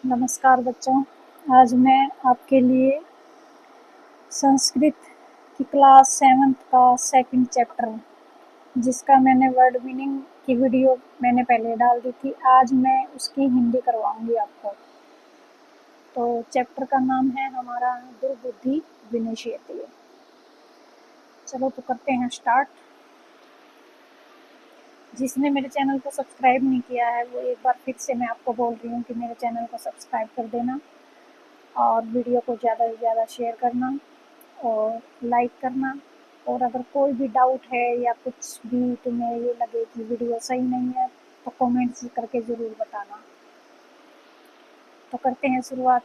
नमस्कार बच्चों। आज मैं आपके लिए संस्कृत की क्लास 7th का सेकंड चैप्टर, जिसका मैंने वर्ड मीनिंग की वीडियो मैंने पहले डाल दी थी, आज मैं उसकी हिंदी करवाऊंगी आपको। तो चैप्टर का नाम है हमारा दुर्बुद्धि विनिश्यते। चलो तो करते हैं स्टार्ट। जिसने मेरे चैनल को सब्सक्राइब नहीं किया है वो एक बार फिर से मैं आपको बोल रही हूँ कि मेरे चैनल को सब्सक्राइब कर देना और वीडियो को ज़्यादा से ज़्यादा शेयर करना और लाइक करना। और अगर कोई भी डाउट है या कुछ भी तुम्हें ये लगे कि वीडियो सही नहीं है तो कमेंट्स करके ज़रूर बताना। तो करते हैं शुरुआत।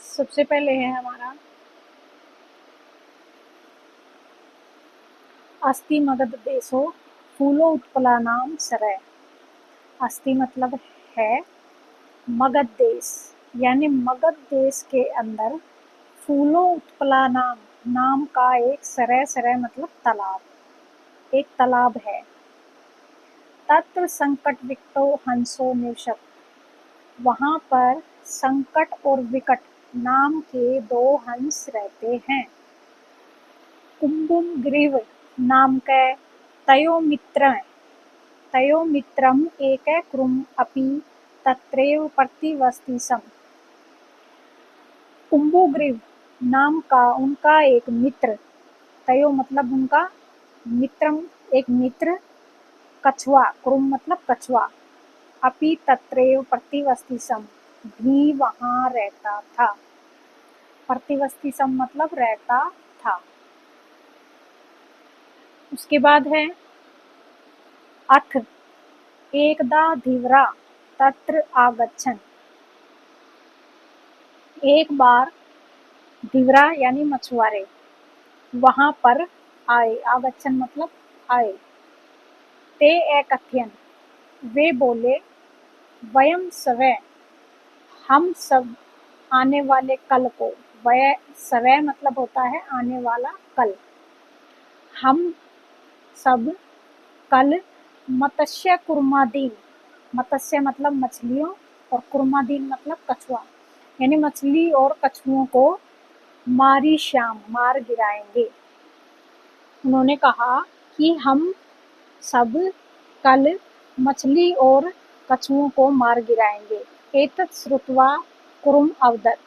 सबसे पहले है हमारा अस्ति मगध देशो फूलो उत्पलानाम सरय। अस्ति मतलब है, मगध देश यानी मगध देश के अंदर फूलो उत्पलानाम नाम का एक सरय, सरय मतलब तालाब, एक तालाब है। तत्र संकट विकटो हंसो निवसत। वहाँ पर संकट और विकट नाम के 2 हंस रहते हैं। कुंभुम ग्रीव नाम के तयो मित्रम एक क्रुम अपि तत्रैव प्रतिवसति सम। कुंभुग्रीव नाम का उनका एक मित्र, तयो मतलब उनका, मित्रम एक मित्र, कछुआ, क्रुम मतलब कछुआ, अपि तत्रैव प्रतिवसति सम भी वहाँ रहता था। प्रतिवसति सम मतलब रहता था। उसके बाद है अथ एकदा धीवरा तत्र आगच्छन्। एक बार धीवरा यानी मछुआरे वहाँ पर आए, आगच्छन् मतलब आए। ते एकथयन् वे बोले, वयम सवै हम सब आने वाले कल को, वय सवै मतलब होता है आने वाला कल, हम सब कल मत्स्य कुर्मादीन, मत्स्य मतलब मछलियों और कुर्मादीन मतलब कछुआ, यानी मछली और कछुओं को मारी श्याम मार गिराएंगे। उन्होंने कहा कि हम सब कल मछली और कछुओं को मार गिराएंगे। एतत् श्रुत्वा कुरुम अवदत्,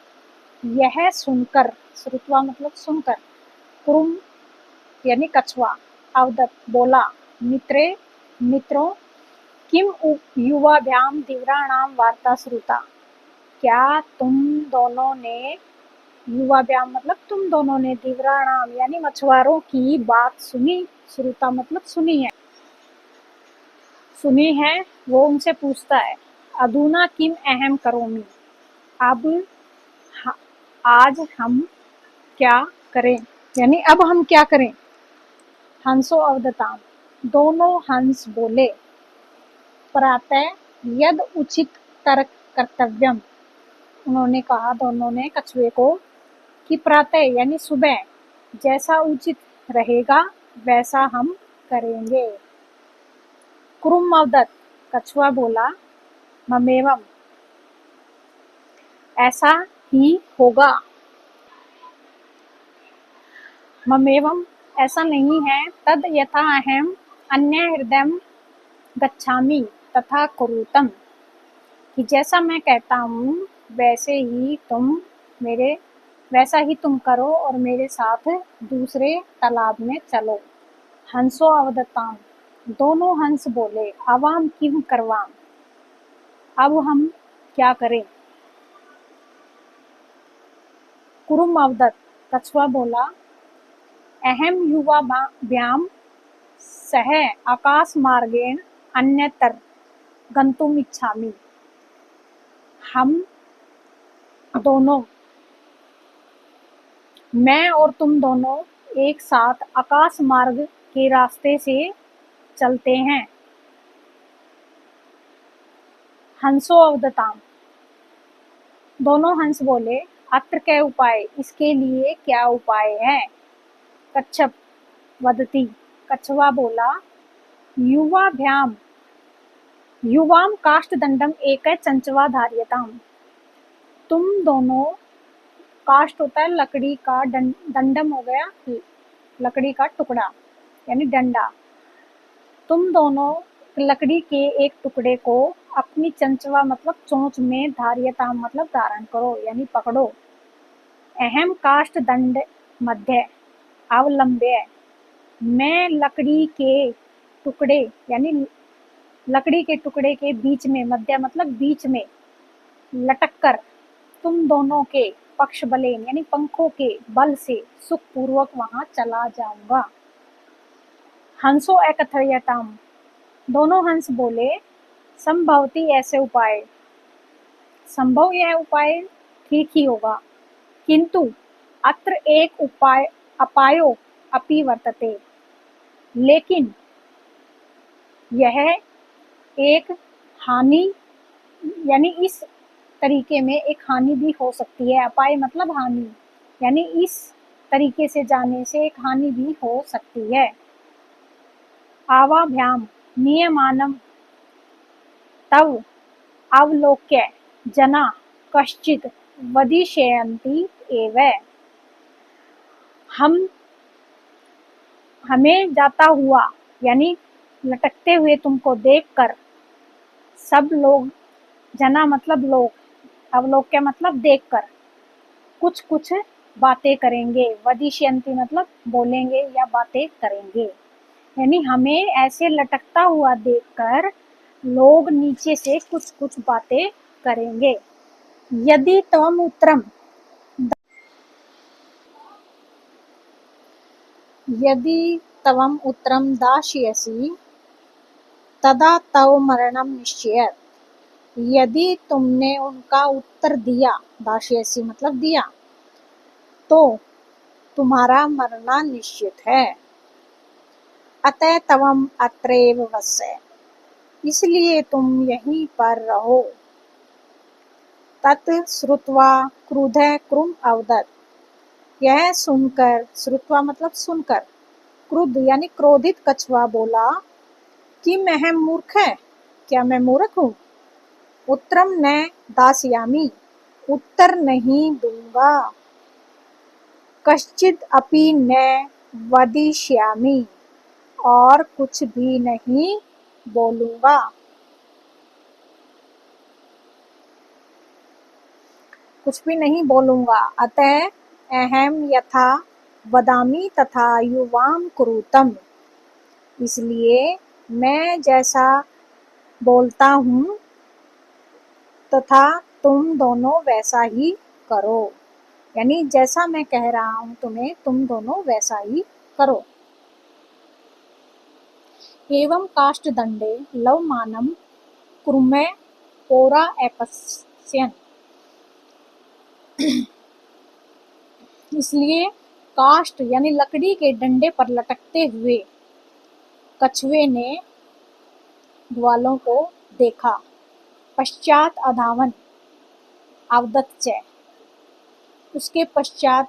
यह सुनकर, श्रुत्वा मतलब सुनकर, कुरुम यानी कछुआ, अवदत् बोला, मित्रों किम युवाभ्याम धीवराणाम वार्ता श्रुता। क्या तुम दोनों ने, युवाभ्याम मतलब तुम दोनों ने, धीवराणाम यानी मछुआरों की बात सुनी, श्रुता मतलब सुनी है, सुनी है। वो उनसे पूछता है, अधुना किम अहम करोमि, अब आज हम क्या करें, यानी अब हम क्या करें। हंसो अवदताम, दोनों हंस बोले, प्रातः यद उचित तर्क कर्तव्यम। उन्होंने कहा, दोनों ने कछुए को, कि प्रातः यानी सुबह जैसा उचित रहेगा वैसा हम करेंगे। कुरुम अवदत्, कछुआ बोला, ममेवम ऐसा ही होगा, ममेवम ऐसा नहीं है, तद यथा अहम अन्य हृदय गच्छामि तथा कुरुतम, कि जैसा मैं कहता हूँ वैसे ही तुम करो और मेरे साथ दूसरे तालाब में चलो। हंसो अवदताम, दोनों हंस बोले, अवाम किम करवाम, अब हम क्या करें। कुरुम अवदत्, कछुआ बोला, अहम युवा व्याम सह आकाश मार्गेण अन्यतर गंतुम इच्छामि। हम दोनों, मैं और तुम दोनों एक साथ आकाश मार्ग के रास्ते से चलते हैं। हंसो अवदताम, दोनों हंस बोले, अत्र क्या उपाय, इसके लिए क्या उपाय है। कच्छप वदती, कछुआ बोला, युवाभ्याम युवाम काष्ठदंडम एक चंचवा धार्यताम। तुम दोनों, काष्ठ होता है लकड़ी का, दंडम हो गया लकड़ी का टुकड़ा यानी डंडा। तुम दोनों लकड़ी के एक टुकड़े को अपनी चंचवा मतलब चोंच में, धार्यताम मतलब धारण करो यानी पकड़ो। अहम काष्ठ दंड मध्य अवलंब्य, मैं लकड़ी के टुकड़े यानी लकड़ी के टुकड़े के बीच में, मध्य मतलब बीच में, लटक कर तुम दोनों के पक्ष बलेन यानी पंखों के बल से सुखपूर्वक वहां चला जाऊंगा। हंसो एकथयताम, दोनों हंस बोले, संभवती ऐसे उपाय, संभव यह उपाय ठीक ही होगा, किंतु अत्र एक उपाय अपायो अपि वर्तते, लेकिन यह एक हानि यानी इस तरीके में एक हानि भी हो सकती है। अपाय मतलब हानि, यानी इस तरीके से जाने से एक हानि भी हो सकती है। आवाभ्याम नियमानम तव अवलोक्य जना कश्चित् वदिष्यन्ति एव, हमें जाता हुआ यानी लटकते हुए तुमको देखकर सब लोग, जना मतलब लोग, अवलोक्य मतलब देखकर, कुछ कुछ बातें करेंगे, वदिष्यन्ति मतलब बोलेंगे या बातें करेंगे, यानी हमें ऐसे लटकता हुआ देखकर लोग नीचे से कुछ कुछ बातें करेंगे। यदि त्वम उत्तरम, यदि त्वम उत्तरम दास्यसि तदा तव मरणम निश्चयेत्, यदि तुमने उनका उत्तर दिया, दास्यसि मतलब दिया, तो तुम्हारा मरना निश्चित है। अतः तवम अत्रैव वस्य, इसलिए तुम यहीं पर रहो। तत् श्रुत्वा क्रुधः क्रुम अवदत्, यह सुनकर, श्रुत्वा मतलब सुनकर, क्रुद्ध यानी क्रोधित कछुआ बोला कि मैं मूर्ख है, क्या मैं मूर्ख हूँ। उत्तरम न दास्यामि, उत्तर नहीं दूंगा। कश्चिद् अपि न वदिष्यामि, और कुछ भी नहीं बोलूंगा। कुछ भी नहीं बोलूंगा। अतः अहम यथा वदामि तथा युवाम कुरुतम, इसलिए मैं जैसा बोलता हूँ तथा तुम दोनों वैसा ही करो, यानी जैसा मैं कह रहा हूँ तुम्हें, तुम दोनों वैसा ही करो। एवं काष्ठदंडे लवमानम कुर्मे पोरा अपश्यन्, इसलिए काष्ठ यानी लकड़ी के डंडे पर लटकते हुए कछुए ने ग्वालों को देखा। पश्चात अधावन अवदत्, उसके पश्चात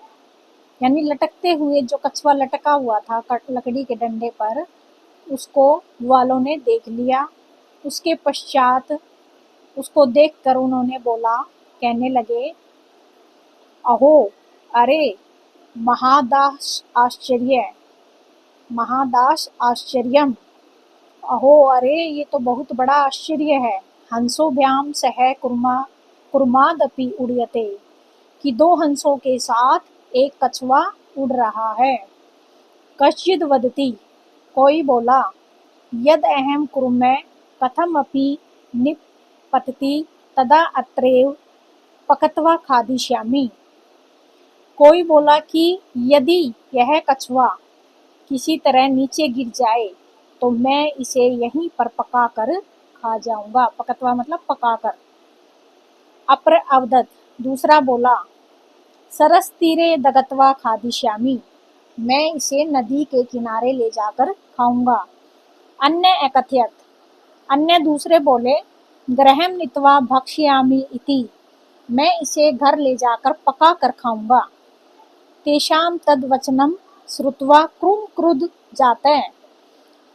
यानी लटकते हुए जो कछुआ लटका हुआ था लकड़ी के डंडे पर, उसको ग्वालों ने देख लिया। उसके पश्चात उसको देखकर उन्होंने बोला, कहने लगे, अहो, अरे, महादास आश्चर्य, महादास आश्चर्यम, अहो अरे, ये तो बहुत बड़ा आश्चर्य है। हंसोभ्याम सह कुर्मादपि उड्यते, कि दो हंसों के साथ एक कछुआ उड़ रहा है। कश्चिद् वदति, कोई बोला, यद अहम कुर्मे कथमपि निपतति तदा अत्रैव पकत्वा खादिष्यामि, कोई बोला कि यदि यह कछुआ किसी तरह नीचे गिर जाए तो मैं इसे यहीं पर पकाकर खा जाऊंगा। पकत्वा मतलब पकाकर। अपर अवदत्, दूसरा बोला, सरस तीरे दगत्वा खादिष्यामि, मैं इसे नदी के किनारे ले जाकर खाऊंगा। अन्य अकथयत्, अन्य दूसरे बोले, गृहं नीत्वा भक्ष्यामि इति, मैं इसे घर ले जाकर पका कर खाऊंगा। तेषां तद् वचनं श्रुत्वा क्रुम क्रुद्ध जातः,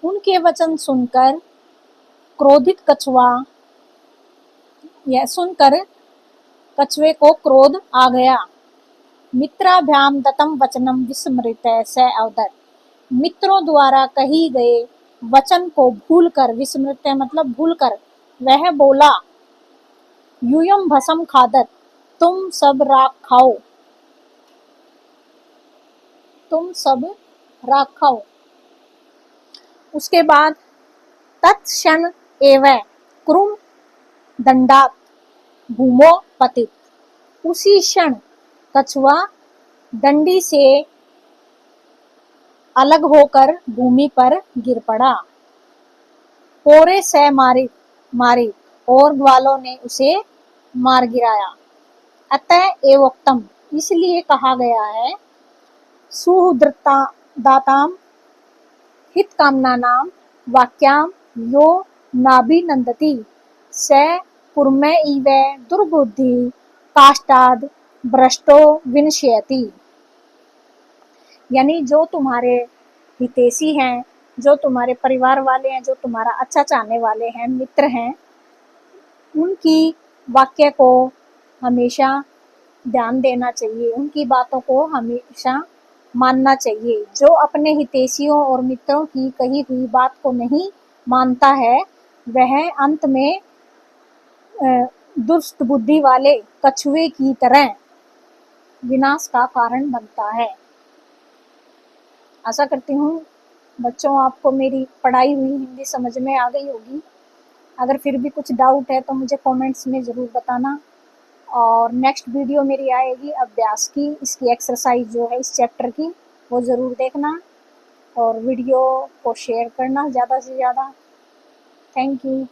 उनके वचन सुनकर क्रोधित कछुआ, यह सुनकर कछुए को क्रोध आ गया। मित्राभ्याम दत्तं वचनं विस्मृत्य स अवदत्, मित्रों द्वारा कही गए वचन को भूलकर, विस्मृत्य मतलब भूलकर, वह बोला, यूयं भस्म खादत, तुम सब राख खाओ, तुम सब राख खाओ। उसके बाद तत्क्षण एव क्रुम दंडात भूमो पतित, उसी क्षण कछुआ डंडी से अलग होकर भूमि पर गिर पड़ा। पोरे से मारी मारी, और ग्वालों ने उसे मार गिराया। अतः एवोक्तम, इसलिए कहा गया है, सुहृदता दाताम हित कामनानाम वाक्याम यो नाभिनंदति स कुर्मे इव दुर्बुद्धि काष्ठाद भ्रष्टो विनश्यति। यानी जो तुम्हारे हितैषी हैं, जो तुम्हारे परिवार वाले हैं, जो तुम्हारा अच्छा चाहने वाले हैं, मित्र हैं, उनकी वाक्य को हमेशा ध्यान देना चाहिए, उनकी बातों को हमेशा मानना चाहिए। जो अपने हितैषियों और मित्रों की कही हुई बात को नहीं मानता है, वह अंत में दुष्ट बुद्धि वाले कछुए की तरह विनाश का कारण बनता है। आशा करती हूँ बच्चों आपको मेरी पढ़ाई हुई हिंदी समझ में आ गई होगी। अगर फिर भी कुछ डाउट है तो मुझे कमेंट्स में ज़रूर बताना। और नेक्स्ट वीडियो मेरी आएगी अभ्यास की, इसकी एक्सरसाइज जो है इस चैप्टर की, वो ज़रूर देखना और वीडियो को शेयर करना ज़्यादा से ज़्यादा। Thank you.